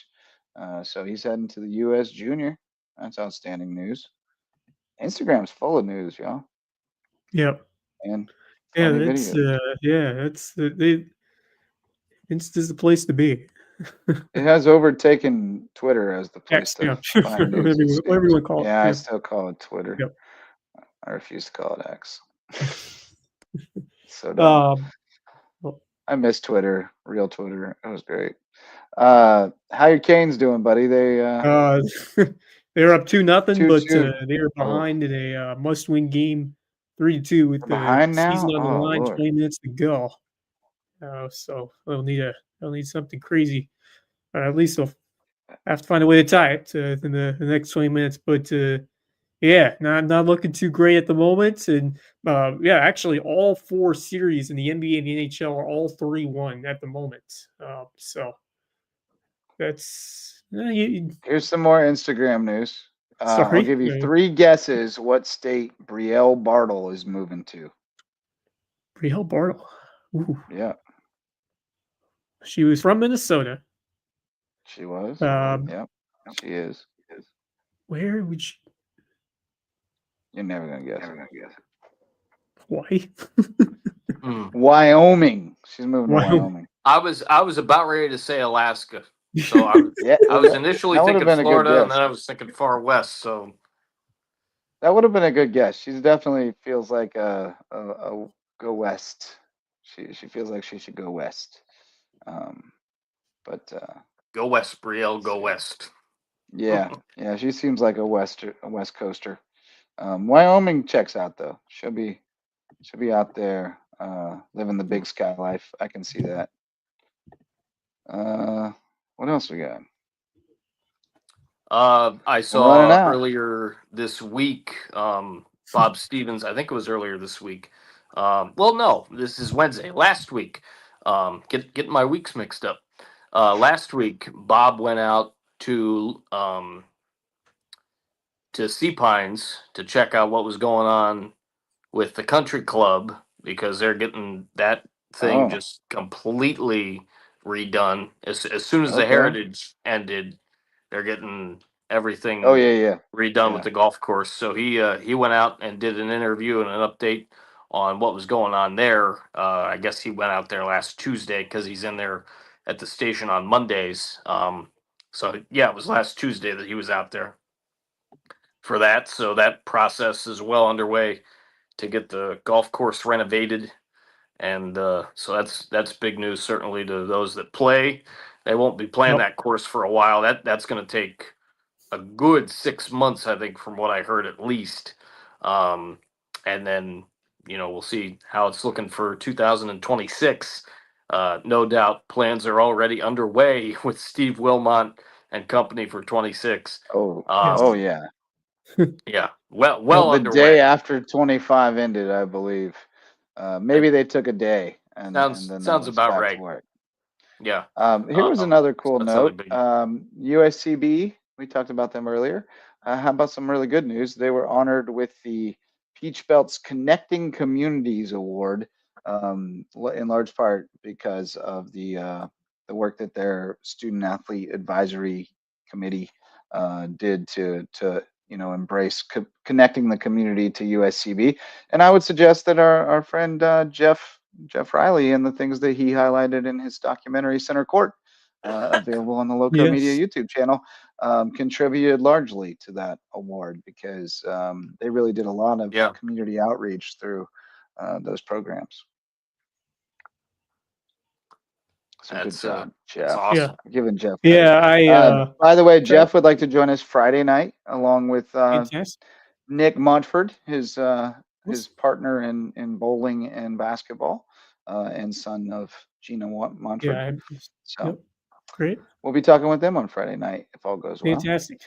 So he's heading to the U.S. Junior. That's outstanding news. Instagram's full of news, y'all. Yep. And that's Insta's the place to be. It has overtaken Twitter as the place to find news. Everyone calls it. Yeah, I still call it Twitter. Yep. I refuse to call it X. So dumb. I miss Twitter, real Twitter. It was great. How your Canes doing, buddy? They're up 2-0, but they are behind in a must-win game, 3-2 with the season on the line, Lord. 20 minutes to go. So they'll need something crazy. At least they'll have to find a way to tie it in the next 20 minutes. But not looking too great at the moment. And actually, all 4 series in the NBA and the NHL are all 3-1 at the moment. So that's here's some more Instagram news. I'll give you 3 guesses what state Brielle Bartle is moving to. Brielle Bartle. Ooh. Yeah. She was from Minnesota. She was. Yep. She is. Where would she? You're never gonna guess. Hawaii. Wyoming. She's moving to Wyoming. I was about ready to say Alaska. So I was initially thinking Florida, and then I was thinking far west. So that would have been a good guess. She definitely feels like a go west. She feels like she should go west. But go west, Brielle. Go west. Yeah, she seems like a west coaster. Wyoming checks out though. She'll be out there living the big sky life. I can see that. What else we got? I saw earlier this week, Bob Stevens. I think it was earlier this week. Well, no, this is Wednesday. Last week, getting my weeks mixed up. Last week, Bob went out to Sea Pines to check out what was going on with the country club because they're getting that thing just completely redone. As soon as the Heritage ended, they're getting everything redone with the golf course. So he went out and did an interview and an update on what was going on there. I guess he went out there last Tuesday because he's in there at the station on Mondays. So it was last Tuesday that he was out there for that. So that process is well underway to get the golf course renovated. And so that's big news, certainly to those that play. They won't be playing that course for a while. That's going to take a good 6 months, I think, from what I heard at least. And then, we'll see how it's looking for 2026. No doubt plans are already underway with Steve Wilmot and company for 26. Yeah. Yeah. Well the underway. day after 25 ended, I believe. Maybe they took a day. And then sounds about right. Yeah. Here was another cool note. USCB, we talked about them earlier. How about some really good news? They were honored with the Peach Belt's Connecting Communities Award, in large part because of the work that their student athlete advisory committee did to embrace connecting the community to USCB. And I would suggest that our friend Jeff Riley and the things that he highlighted in his documentary Center Court, available on the Lowco Media YouTube channel, contributed largely to that award because they really did a lot of community outreach through those programs. So good job, Jeff. That's awesome. Giving Jeff. By the way, Jeff would like to join us Friday night along with Nick Montford, his partner in bowling and basketball. and son of Gina Montford. Yeah. So Yep. Great. we'll be talking with them on Friday night if all goes well. Fantastic.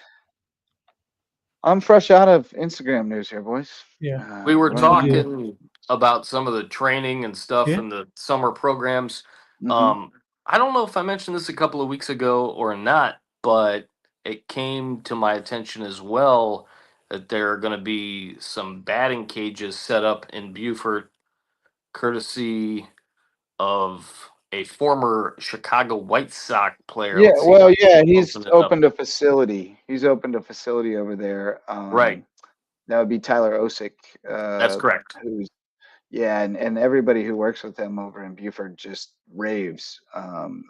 I'm fresh out of Instagram news here, boys. Yeah. We were running talking about some of the training and stuff Yeah. in the summer programs. Mhm. I don't know if I mentioned this a couple of weeks ago or not, but it came to my attention as well that there are going to be some batting cages set up in Beaufort, courtesy of a former Chicago White Sox player. Yeah, Let's see if well, I yeah, can he's open it up. opened a facility. He's opened a facility over there. Right. That would be Tyler Osick, That's correct. who's and everybody who works with him over in Buford just raves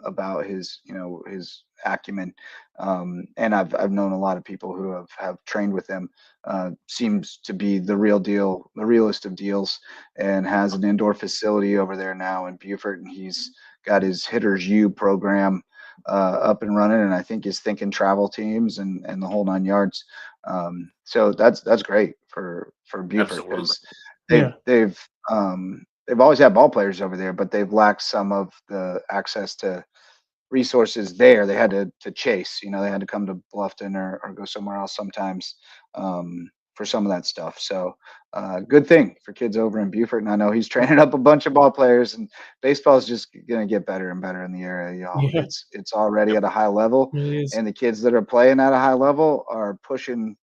about his his acumen. And I've known a lot of people who have trained with him. Seems to be the real deal, the realest of deals, and has an indoor facility over there now in Buford, and he's got his Hitters U program up and running, and I think he's thinking travel teams and the whole 9 yards. So that's great for Buford Absolutely. because Yeah. they've always had ball players over there, but they've lacked some of the access to resources there. They had to chase, they had to come to Bluffton or go somewhere else sometimes for some of that stuff. So good thing for kids over in Buford. And I know he's training up a bunch of ball players, and baseball is just going to get better and better in the area, y'all. Yeah. It's already at a high level, It really is. and the kids that are playing at a high level are pushing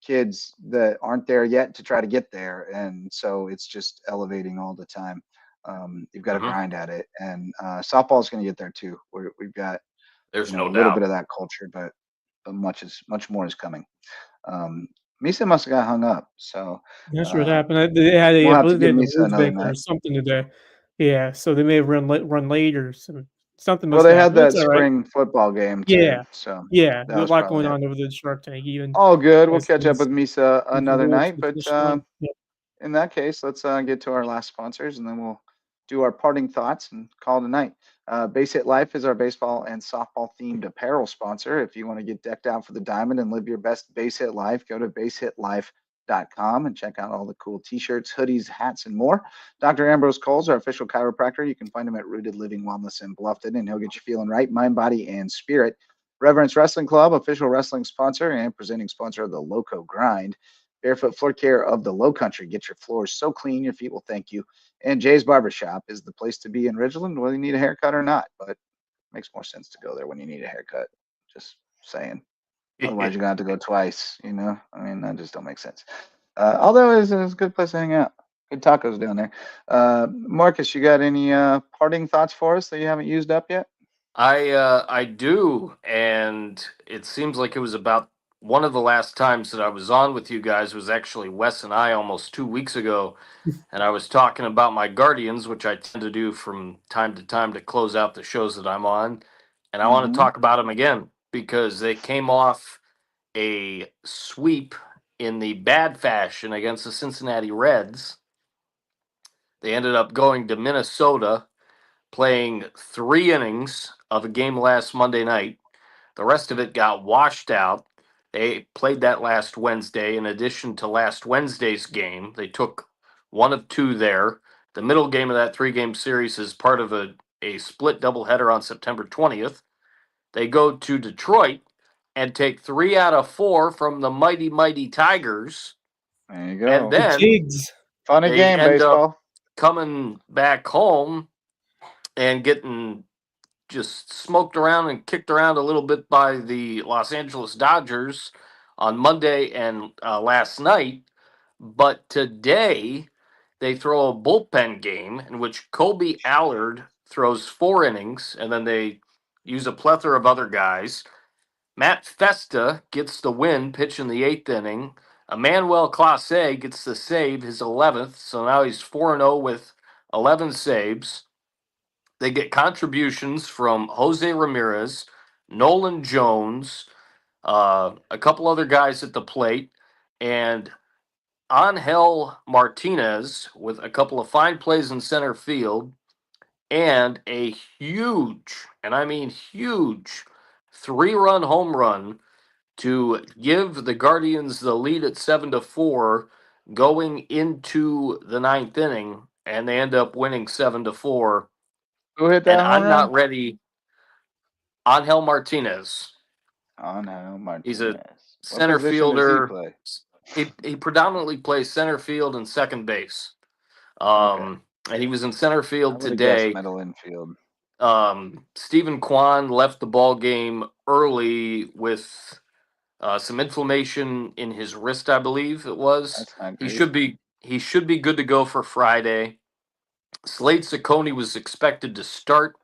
kids that aren't there yet to try to get there, and so it's just elevating all the time. You've got to grind at it, and softball is going to get there too. We've got There's a no little doubt. bit of that culture, but much more is coming. Misa must have got hung up, so That's what happened. They had I we'll have to believe they give had the Misa mood another maker or night. something today. Yeah, so they may have run late or something Well, must they have had happened. It's that all right. spring football game too, Yeah. so Yeah. that There's was a lot probably going it. on over the Shark Tank even All good. We'll as catch up with Misa the another road to night, the but finish line. Yeah. in that case, let's get to our last sponsors, and then we'll do our parting thoughts and call it a night. Base Hit Life is our baseball and softball themed apparel sponsor. If you want to get decked out for the diamond and live your best base hit life, go to basehitlife.com and check out all the cool t-shirts, hoodies, hats, and more. Dr. Ambrose Coles, our official chiropractor. You can find him at Rooted Living Wellness in Bluffton, and he'll get you feeling right, mind, body, and spirit. Reverence Wrestling Club, official wrestling sponsor and presenting sponsor of the Loco Grind. Barefoot Floor Care of the Low Country. Get your floors so clean your feet will thank you. And Jay's Barbershop is the place to be in Ridgeland, whether you need a haircut or not. But it makes more sense to go there when you need a haircut. Just saying. Otherwise, you're going to have to go twice, I mean, that just don't make sense. Although it's a good place to hang out. Good tacos down there. Marcus, you got any parting thoughts for us that you haven't used up yet? I do, and it seems like it was about one of the last times that I was on with you guys was actually Wes and I almost 2 weeks ago, and I was talking about my Guardians, which I tend to do from time to time to close out the shows that I'm on, and I want to talk about them again because they came off a sweep in the bad fashion against the Cincinnati Reds. They ended up going to Minnesota, playing 3 innings of a game last Monday night. The rest of it got washed out. They played that last Wednesday. In addition to last Wednesday's game, they took one of two there. The middle game of that 3-game series is part of a split doubleheader on September 20th. They go to Detroit and take 3 out of 4 from the mighty, mighty Tigers. There you go. And then funny game, end baseball. up coming back home and getting just smoked around and kicked around a little bit by the Los Angeles Dodgers on Monday and last night. But today they throw a bullpen game in which Colby Allard throws 4 innings, and then they use a plethora of other guys. Matt Festa gets the win, pitch in the 8th inning. Emmanuel Clase gets the save, his 11th, so now he's 4-0 with 11 saves. They get contributions from Jose Ramirez, Nolan Jones, a couple other guys at the plate, and Angel Martinez with a couple of fine plays in center field, and a huge, and I mean huge, 3-run home run to give the Guardians the lead at 7-4 going into the 9th inning. and they end up winning 7-4. Who hit that home I'm run? not ready. Angel Martinez. Angel Martinez. He's a center fielder. He predominantly plays center field and second base. And he was in center field today. Middle infield. Stephen Kwan left the ball game early with some inflammation in his wrist, I believe it was. That's not great. He should be good to go for Friday. Slade Ciccone was expected to start.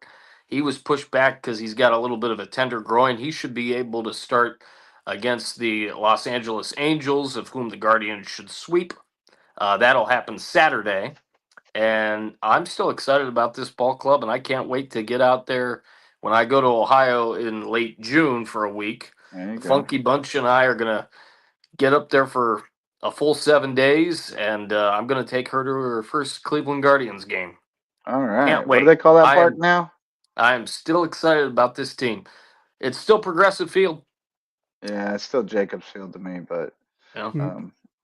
He was pushed back because he's got a little bit of a tender groin. He should be able to start against the Los Angeles Angels, of whom the Guardians should sweep. That'll happen Saturday. And I'm still excited about this ball club, and I can't wait to get out there when I go to Ohio in late June for a week. Funky Bunch and I are going to get up there for a full 7 days, and I'm going to take her to her first Cleveland Guardians game. All right. Can't wait. What do they call that park now? I am still excited about this team. It's still Progressive Field. Yeah, it's still Jacobs Field to me, but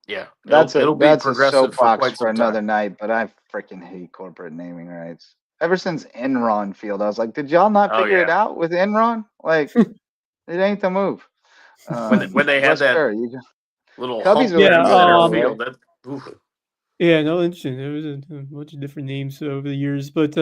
yeah, it'll be progressive a soapbox for another night. But I freaking hate corporate naming rights. Ever since Enron Field, I was like, did y'all not figure it out with Enron? Like, it ain't the move. When they had that little Cubbies field, no, interesting. There was a bunch of different names over the years, but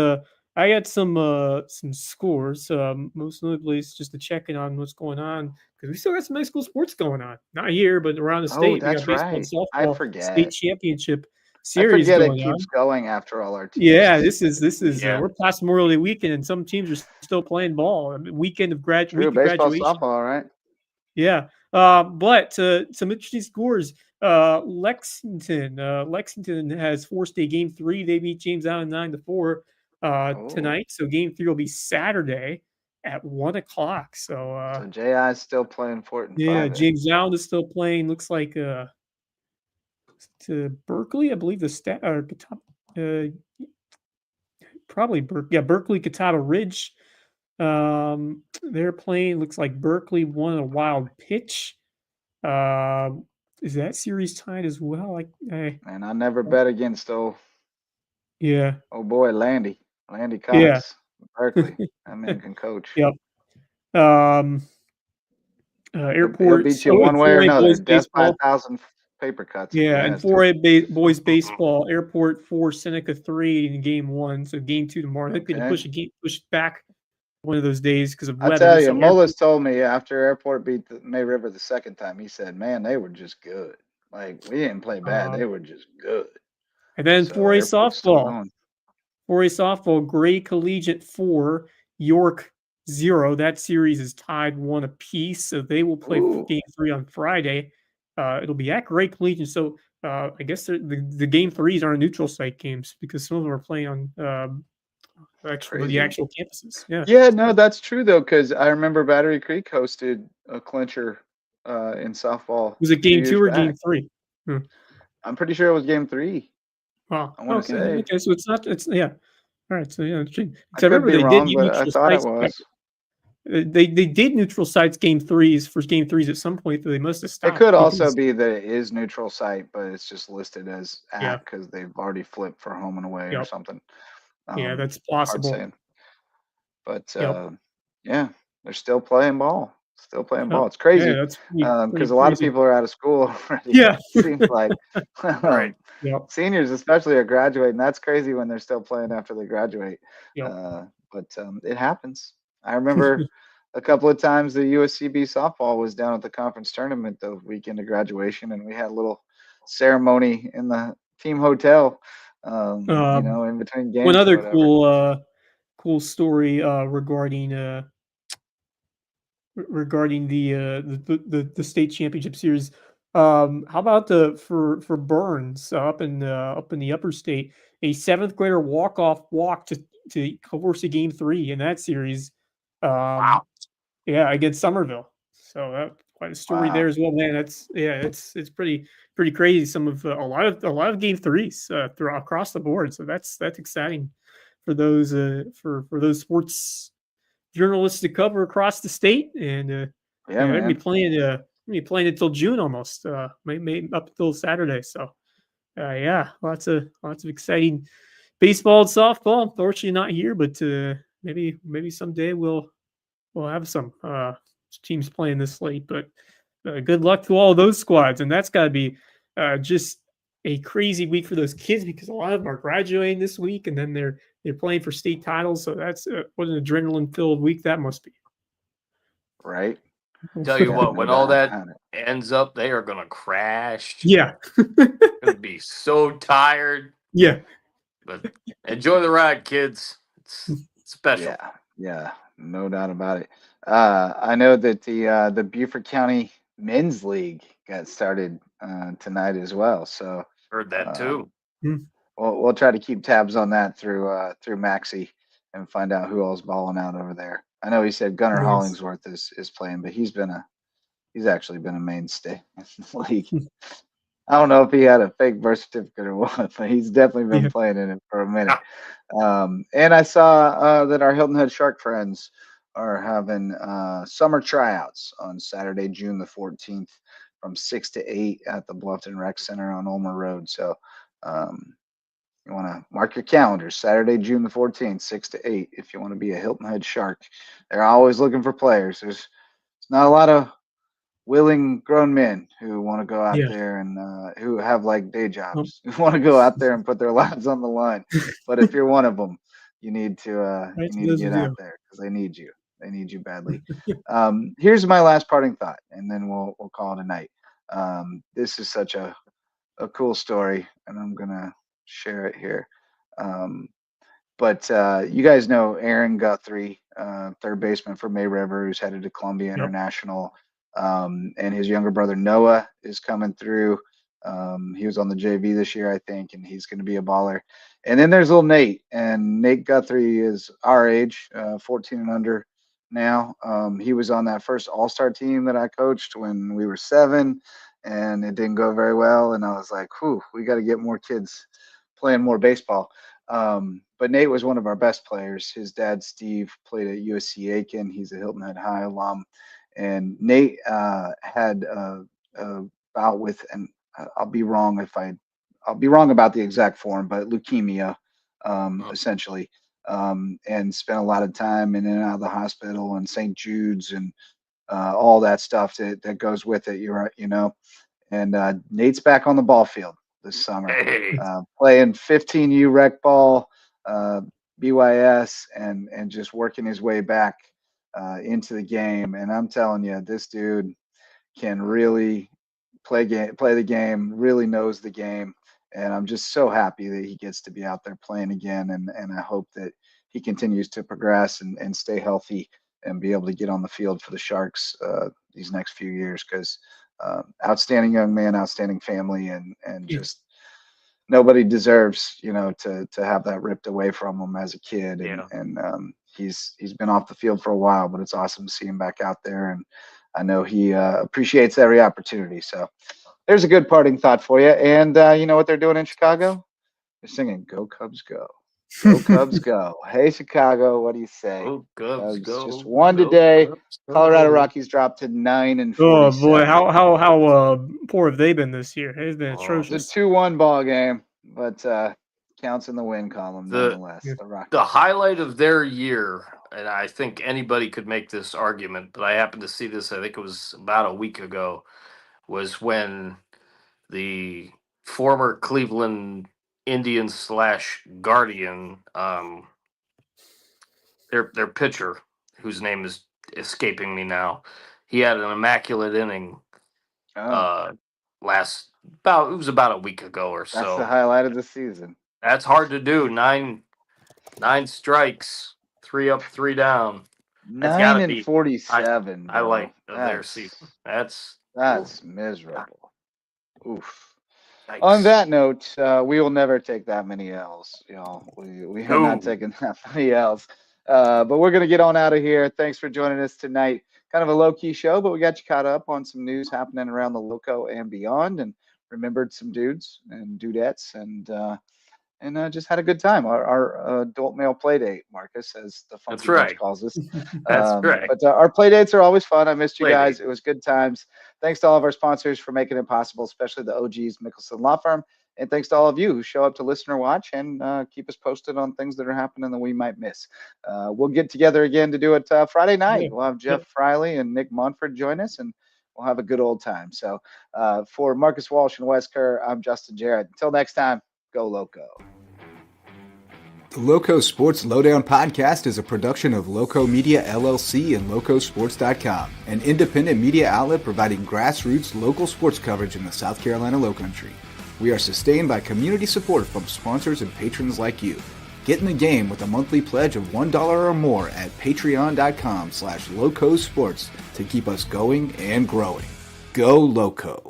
I got some scores. Most notably, just to check in on what's going on, because we still got some high school sports going on. Not here, but around the state. That's we got baseball, softball, I forget. State championship series. It keeps going after all our teams. Yeah, this is we're past Memorial Day weekend, and some teams are still playing ball. weekend of baseball, graduation. Softball, right? Yeah, but some interesting scores. Lexington has forced a game 3. They beat James Allen 9-4 tonight. So game 3 will be Saturday at 1:00. So JI is still playing Fort. Yeah, James Allen is still playing. Looks like to Berkeley, I believe probably Berkeley Catawba Ridge. They're playing. Looks like Berkeley won a wild pitch. Is that series tied as well? And I never bet against Yeah. Oh boy, Landy Cox. Yeah. Berkeley. That man can coach. Yep. Airport. He'll beat you one way or another. Death by 1,000 paper cuts. Yeah, and 4A boys baseball. Airport 4, Seneca 3 in game 1. So game 2 tomorrow. They're going to push back one of those days because of weather. I tell you, Mullis told me after Airport beat the May River the second time, he said, "Man, they were just good. Like, we didn't play bad. They were just good." And then 4A softball. 4A softball, Gray Collegiate 4, York 0. That series is tied 1 apiece, so they will play game 3 on Friday. It'll be at Gray Collegiate. So I guess the game 3s aren't neutral site games because some of them are playing on the actual campuses. Yeah, no, that's true though, because I remember Battery Creek hosted a clincher in softball. Was it game 2 or game 3? I'm pretty sure it was game 3. Oh, I want to say. Okay, so it's not. It's All right, so yeah. I remember they did but I thought it was. They did neutral sites game 3s at some point, though they must have stopped. It could also be that it is neutral site, but it's just listed as at because they've already flipped for home and away or something. Yeah, that's possible. But they're still playing ball. It's crazy because a lot of people are out of school already. Yeah, it seems like right. Seniors especially are graduating. That's crazy when they're still playing after they graduate. But it happens. I remember a couple of times the USCB softball was down at the conference tournament the weekend of graduation, and we had a little ceremony in the team hotel. In between games. One other cool story regarding the state championship series. How about for Burns up in the upper state, a 7th grader walk to force a game 3 in that series. Wow. Yeah, against Somerville. So that's quite a story there as well, man. It's pretty crazy. Some of a lot of game 3s across the board. So that's exciting for those those sports journalists to cover across the state. And they're gonna be playing until June almost. Maybe up until Saturday. So lots of exciting baseball and softball, unfortunately not here, but maybe someday we'll have some teams playing this slate. But good luck to all those squads, and that's got to be just a crazy week for those kids because a lot of them are graduating this week, and then they're playing for state titles. So that's what an adrenaline-filled week that must be. Right. Tell you what, when all that ends up, they are going to crash. Yeah. Going to be so tired. Yeah. But enjoy the ride, kids. It's special. Yeah, no doubt about it. I know that the Beaufort County Men's League got started tonight as well. So heard that too. We'll try to keep tabs on that through Maxie and find out who all's balling out over there. I know he said Gunnar Hollingsworth is playing, but he's actually been a mainstay in the league. I don't know if he had a fake birth certificate or what, but he's definitely been playing in it for a minute. And I saw that our Hilton Head Shark friends are having summer tryouts on Saturday, June the 14th from 6 to 8 at the Bluffton Rec Center on Ulmer Road. So you want to mark your calendars, Saturday, June the 14th, 6 to 8, if you want to be a Hilton Head Shark. They're always looking for players. There's not a lot of willing grown men who want to go out there and who have like day jobs, who want to go out there and put their lives on the line. But if you're one of them, you need to get out there because they need you. They need you badly. Here's my last parting thought, and then we'll call it a night. This is such a cool story, and I'm gonna share it here. But you guys know Aaron Guthrie, third baseman for May River, who's headed to Columbia International. And his younger brother Noah is coming through. He was on the JV this year, I think, and he's going to be a baller. And then there's little Nate, and Nate Guthrie is our age, 14 and under now. He was on that first all-star team that I coached when we were 7, and it didn't go very well. And I was like, whew, we got to get more kids playing more baseball. But Nate was one of our best players. His dad, Steve, played at USC Aiken. He's a Hilton Head High alum. And Nate had a bout with, and I'll be wrong about the exact form, but leukemia, essentially, and spent a lot of time in and out of the hospital and St. Jude's and all that stuff that goes with it. And Nate's back on the ball field this summer, playing 15U rec ball, BYS, and just working his way back into the game. And I'm telling you, this dude can really play the game, really knows the game. And I'm just so happy that he gets to be out there playing again. And I hope that he continues to progress and stay healthy and be able to get on the field for the Sharks these next few years, because outstanding young man, outstanding family, and just nobody deserves, to have that ripped away from him as a kid. And he's been off the field for a while, but it's awesome to see him back out there. And I know he appreciates every opportunity. So there's a good parting thought for you. And you know what they're doing in Chicago? They're singing "Go Cubs Go." Go Cubs Go. Hey, Chicago, what do you say? Go Cubs Go. Just won today. Colorado Rockies dropped to 9-47. Oh boy, how poor have they been this year? They've been atrocious. It's a 2-1 ball game, but counts in the win column nonetheless. The highlight of their year, and I think anybody could make this argument, but I happened to see this, I think it was about a week ago, was when the former Cleveland Indians / Guardian, their pitcher, whose name is escaping me now, he had an immaculate inning it was about a week ago or so. That's the highlight of the season. That's hard to do. 9 strikes, 3 up, 3 down. 9-47. I like their season. That's miserable. Oof. Yikes. On that note, we will never take that many L's, y'all. We have not taken that many L's. But we're going to get on out of here. Thanks for joining us tonight. Kind of a low-key show, but we got you caught up on some news happening around the Loco and beyond, and remembered some dudes and dudettes, and and just had a good time. Our adult male play date, Marcus, as the Funky That's right. Bunch calls us. That's right. But our play dates are always fun. I missed you Play guys. date. It was good times. Thanks to all of our sponsors for making it possible, especially the OGs Mickelson Law Firm. And thanks to all of you who show up to listen or watch and keep us posted on things that are happening that we might miss. We'll get together again to do it Friday night. We'll have Jeff Friley and Nick Monford join us, and we'll have a good old time. So for Marcus Walsh and Wes Kerr, I'm Justin Jarrett. Until next time, go Loco. The LowcoSports Lowdown podcast is a production of Lowco Media LLC and LowcoSports.com, an independent media outlet providing grassroots local sports coverage in the South Carolina Lowcountry. We are sustained by community support from sponsors and patrons like you. Get in the game with a monthly pledge of $1 or more at patreon.com/LowcoSports to keep us going and growing. Go Loco.